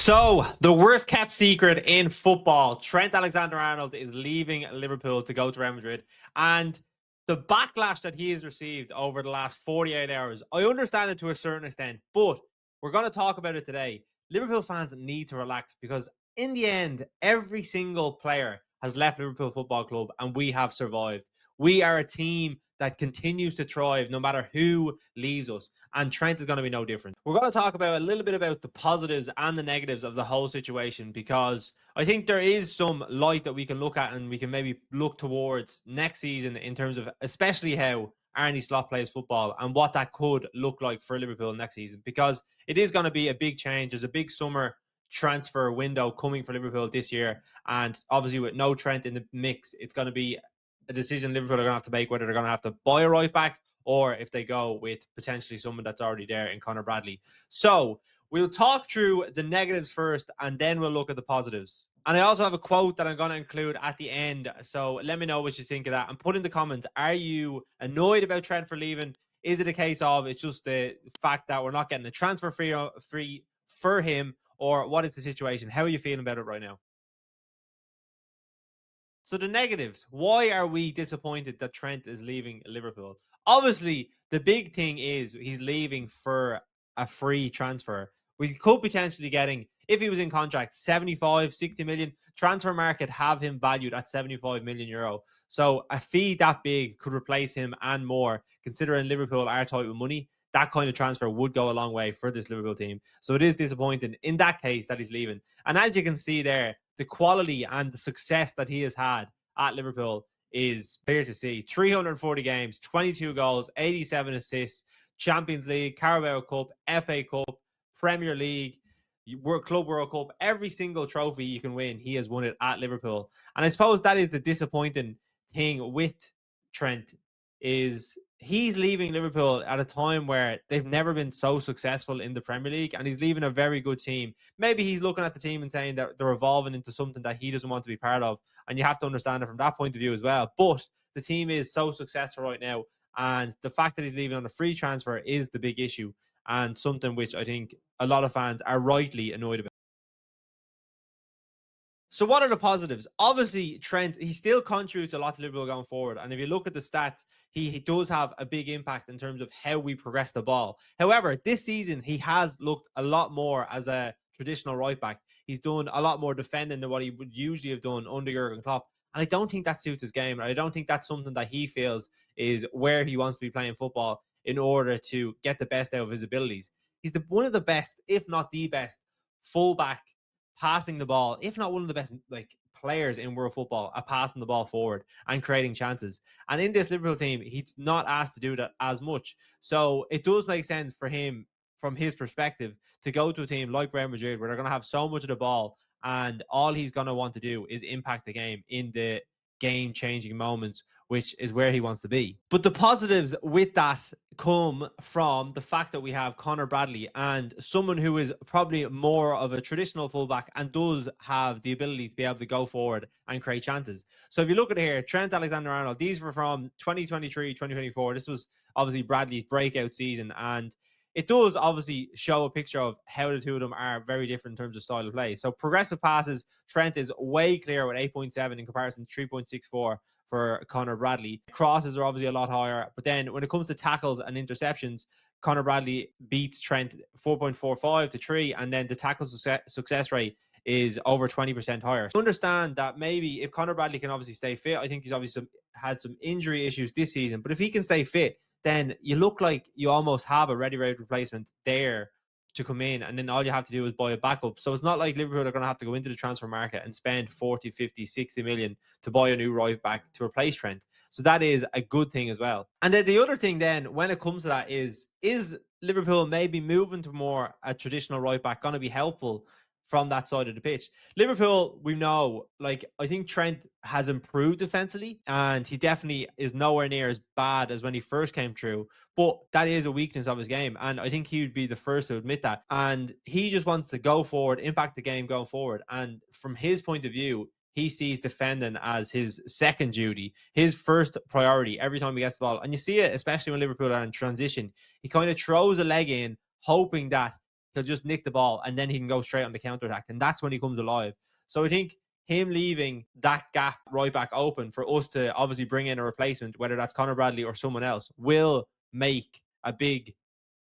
So, the worst kept secret in football, Trent Alexander-Arnold is leaving Liverpool to go to Real Madrid. And the backlash that he has received over the last 48 hours, I understand it to a certain extent, but we're going to talk about it today. Liverpool fans need to relax because in the end, every single player has left Liverpool Football Club and we have survived. We are a team that continues to thrive no matter who leaves us. And Trent is going to be no different. We're going to talk about a little bit about the positives and the negatives of the whole situation because I think there is some light that we can look at and we can maybe look towards next season in terms of especially how Arne Slot plays football and what that could look like for Liverpool next season, because it is going to be a big change. There's a big summer transfer window coming for Liverpool this year, and obviously with no Trent in the mix, it's going to be a decision Liverpool are going to have to make whether they're going to have to buy a right back or if they go with potentially someone that's already there in Conor Bradley. So we'll talk through the negatives first and then we'll look at the positives. And I also have a quote that I'm going to include at the end. So let me know what you think of that and put in the comments, are you annoyed about Trent for leaving? Is it a case of it's just the fact that we're not getting a transfer free for him, or what is the situation? How are you feeling about it right now? So the negatives, why are we disappointed that Trent is leaving Liverpool? Obviously, the big thing is he's leaving for a free transfer. We could potentially getting, if he was in contract, 75, 60 million. Transfer market have him valued at 75 million euro. So a fee that big could replace him and more, considering Liverpool are tight with money. That kind of transfer would go a long way for this Liverpool team. So it is disappointing in that case that he's leaving. And as you can see there, the quality and the success that he has had at Liverpool is clear to see. 340 games, 22 goals, 87 assists, Champions League, Carabao Cup, FA Cup, Premier League, Club World Cup, every single trophy you can win, he has won it at Liverpool. And I suppose that is the disappointing thing with Trent, is he's leaving Liverpool at a time where they've never been so successful in the Premier League, and he's leaving a very good team. Maybe he's looking at the team and saying that they're evolving into something that he doesn't want to be part of, and you have to understand it from that point of view as well. But the team is so successful right now, and the fact that he's leaving on a free transfer is the big issue, and something which I think a lot of fans are rightly annoyed about. So what are the positives? Obviously, Trent, he still contributes a lot to Liverpool going forward. And if you look at the stats, he does have a big impact in terms of how we progress the ball. However, this season, he has looked a lot more as a traditional right back. He's done a lot more defending than what he would usually have done under Jurgen Klopp. And I don't think that suits his game. And I don't think that's something that he feels is where he wants to be playing football in order to get the best out of his abilities. He's one of the best, if not the best, fullback passing the ball, if not one of the best players in world football at passing the ball forward and creating chances. And in this Liverpool team, he's not asked to do that as much. So it does make sense for him, from his perspective, to go to a team like Real Madrid where they're going to have so much of the ball and all he's going to want to do is impact the game in the game-changing moments, which is where he wants to be. But the positives with that come from the fact that we have Conor Bradley, and someone who is probably more of a traditional fullback and does have the ability to be able to go forward and create chances. So if you look at it here, Trent Alexander-Arnold, these were from 2023, 2024. This was obviously Bradley's breakout season, and it does obviously show a picture of how the two of them are very different in terms of style of play. So progressive passes, Trent is way clear with 8.7 in comparison to 3.64 for Conor Bradley. Crosses are obviously a lot higher. But then when it comes to tackles and interceptions, Conor Bradley beats Trent 4.45 to 3. And then the tackle success rate is over 20% higher. So understand that maybe if Conor Bradley can obviously stay fit, I think he's obviously had some injury issues this season. But if he can stay fit, then you look like you almost have a ready-made replacement there to come in, and then all you have to do is buy a backup. So it's not like Liverpool are going to have to go into the transfer market and spend 40, 50, 60 million to buy a new right back to replace Trent. So that is a good thing as well. And then the other thing then, when it comes to that, is Liverpool maybe moving to more a traditional right back going to be helpful from that side of the pitch? Liverpool, we know, I think Trent has improved defensively, and he definitely is nowhere near as bad as when he first came through, but that is a weakness of his game, and I think he would be the first to admit that. And he just wants to go forward, impact the game going forward, and from his point of view, he sees defending as his second duty, his first priority every time he gets the ball. And you see it, especially when Liverpool are in transition. He kind of throws a leg in, hoping that he'll just nick the ball and then he can go straight on the counter attack. And that's when he comes alive. So I think him leaving that gap right back open for us to obviously bring in a replacement, whether that's Conor Bradley or someone else, will make a big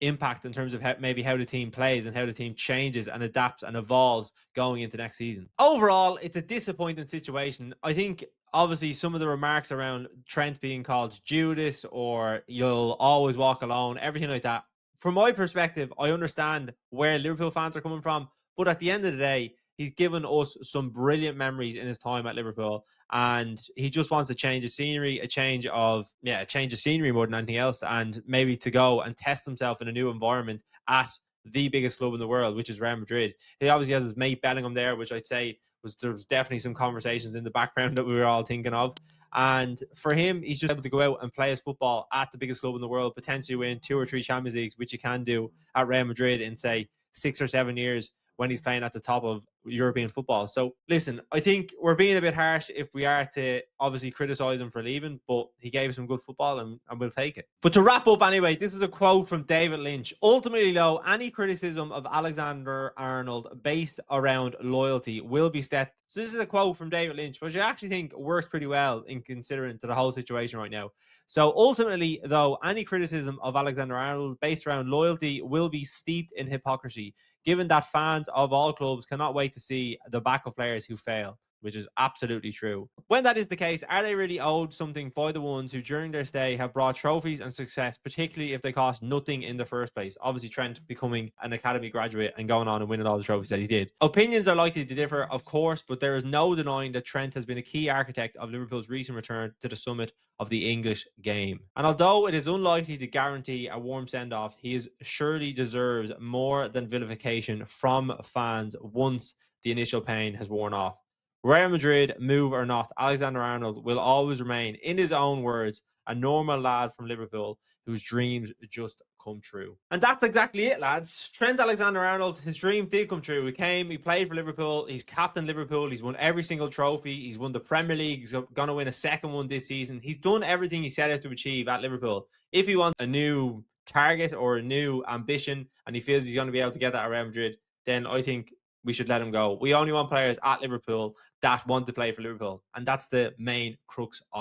impact in terms of maybe how the team plays and how the team changes and adapts and evolves going into next season. Overall, it's a disappointing situation. I think obviously some of the remarks around Trent being called Judas or you'll always walk alone, everything like that. From my perspective, I understand where Liverpool fans are coming from, but at the end of the day, he's given us some brilliant memories in his time at Liverpool, and he just wants to change the scenery, a change of scenery more than anything else, and maybe to go and test himself in a new environment at the biggest club in the world, which is Real Madrid. He obviously has his mate Bellingham there, which I'd say there was definitely some conversations in the background that we were all thinking of. And for him, he's just able to go out and play his football at the biggest club in the world, potentially win 2 or 3 Champions Leagues, which you can do at Real Madrid in, say, 6 or 7 years when he's playing at the top of European football. So listen, I think we're being a bit harsh if we are to obviously criticize him for leaving, but he gave some good football and we'll take it. But to wrap up anyway, this is a quote from David Lynch. Ultimately though, any criticism of Alexander-Arnold based around loyalty will be stepped. So this is a quote from David Lynch, which I actually think works pretty well in considering to the whole situation right now. So ultimately though, any criticism of Alexander-Arnold based around loyalty will be steeped in hypocrisy, given that fans of all clubs cannot wait to see the back of players who fail, which is absolutely true. When that is the case, are they really owed something by the ones who during their stay have brought trophies and success, particularly if they cost nothing in the first place? Obviously, Trent becoming an academy graduate and going on and winning all the trophies that he did. Opinions are likely to differ, of course, but there is no denying that Trent has been a key architect of Liverpool's recent return to the summit of the English game. And although it is unlikely to guarantee a warm send-off, he surely deserves more than vilification from fans once the initial pain has worn off. Real Madrid, move or not, Alexander-Arnold will always remain, in his own words, a normal lad from Liverpool whose dreams just come true. And that's exactly it, lads. Trent Alexander-Arnold, his dream did come true. He played for Liverpool, he's captained Liverpool, he's won every single trophy, he's won the Premier League, he's going to win a second one this season. He's done everything he set out to achieve at Liverpool. If he wants a new target or a new ambition and he feels he's going to be able to get that at Real Madrid, then I think we should let him go. We only want players at Liverpool that want to play for Liverpool, and that's the main crux of